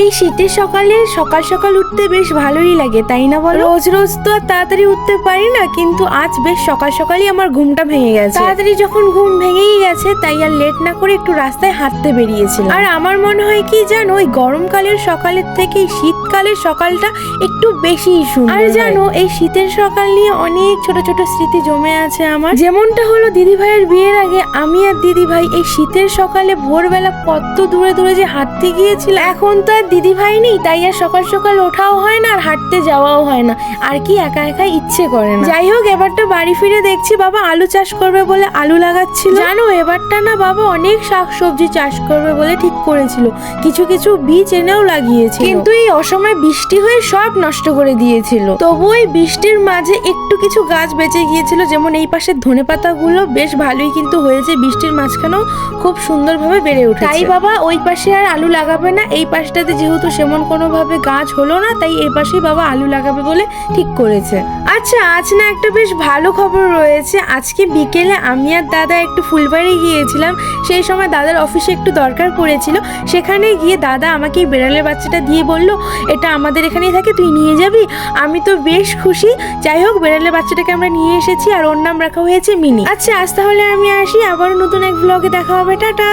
এই শীতের সকালে সকাল সকাল উঠতে বেশ ভালোই লাগে, তাই না বলো? রোজ রোজ তো আর তাড়াতাড়ি উঠতে পারি না, কিন্তু আজ বেশ সকাল সকালই আমার ঘুমটা ভেঙে গেছে। তাড়াতাড়ি যখন ঘুম ভেঙেই গেছে তাই আর লেট না করে একটু রাস্তায় হাঁটতে বেরিয়েছিলাম। আর আমার মনে হয় কি জানো, ওই গরমকালের সকালের থেকে শীতকালের সকালটা একটু বেশি সুন্দর। আর জানো, এই শীতের সকাল নিয়ে অনেক ছোট ছোট স্মৃতি জমে আছে আমার। যেমনটা হলো দিদি ভাইয়ের বিয়ের আগে আমি আর দিদি ভাই এই শীতের সকালে ভোরবেলা কত দূরে দূরে যে হাঁটতে গিয়েছিল। এখন তো আর দিদি ভাই নেই, তাই আর সকাল সকাল ওঠাও হয় না আর হাঁটতে যাওয়াও হয় না, আর কি একা একা ইচ্ছে করে না। যাই হোক, এবারটা বাড়ি ফিরে দেখছি বাবা আলু চাষ করবে বলে আলু লাগাচ্ছিল। জানো, এবারটা না বাবা অনেক শাকসবজি চাষ করবে বলে ঠিক করেছিল, কিছু কিছু বীজ এনেও লাগিয়েছিল, কিন্তু এই অসময়ে বৃষ্টি হয়ে সব নষ্ট করে দিয়েছিল। তবু এই বৃষ্টির মাঝে একটু কিছু গাছ বেঁচে গিয়েছিল, যেমন এই পাশের ধনেপাতা গুলো বেশ ভালোই কিন্তু হয়েছে, বৃষ্টির মাঝখানেও খুব সুন্দরভাবে বেড়ে উঠেছে। তাই বাবা ওই পাশে আর আলু লাগাবে না, এই পাশটাতে যেহেতু সেমন কোনো ভাবে গাছ হলো না, তাই এই পাশেই বাবা আলু লাগাবে বলে ঠিক করেছে। আচ্ছা, আজ না একটা বেশ ভালো খবর রয়েছে। আজকে বিকেলে আমি আর দাদা একটু ফুলবাড়ি গিয়েছিলাম, সেই সময় দাদার অফিসে একটু দরকার পড়েছিল। সেখানে গিয়ে দাদা আমাকে এই বেড়ালের বাচ্চাটা দিয়ে বলল, এটা আমাদের এখানেই থাকে, তুই নিয়ে যাবি। আমি তো বেশ খুশি। যাই হোক, বেড়ালের বাচ্চাটাকে আমরা নিয়ে এসেছি আর ওর নাম রাখা হয়েছে মিনি। আচ্ছা, আজ তাহলে আমি আসি, আবার নতুন এক ব্লগে দেখা হবে, টাটা।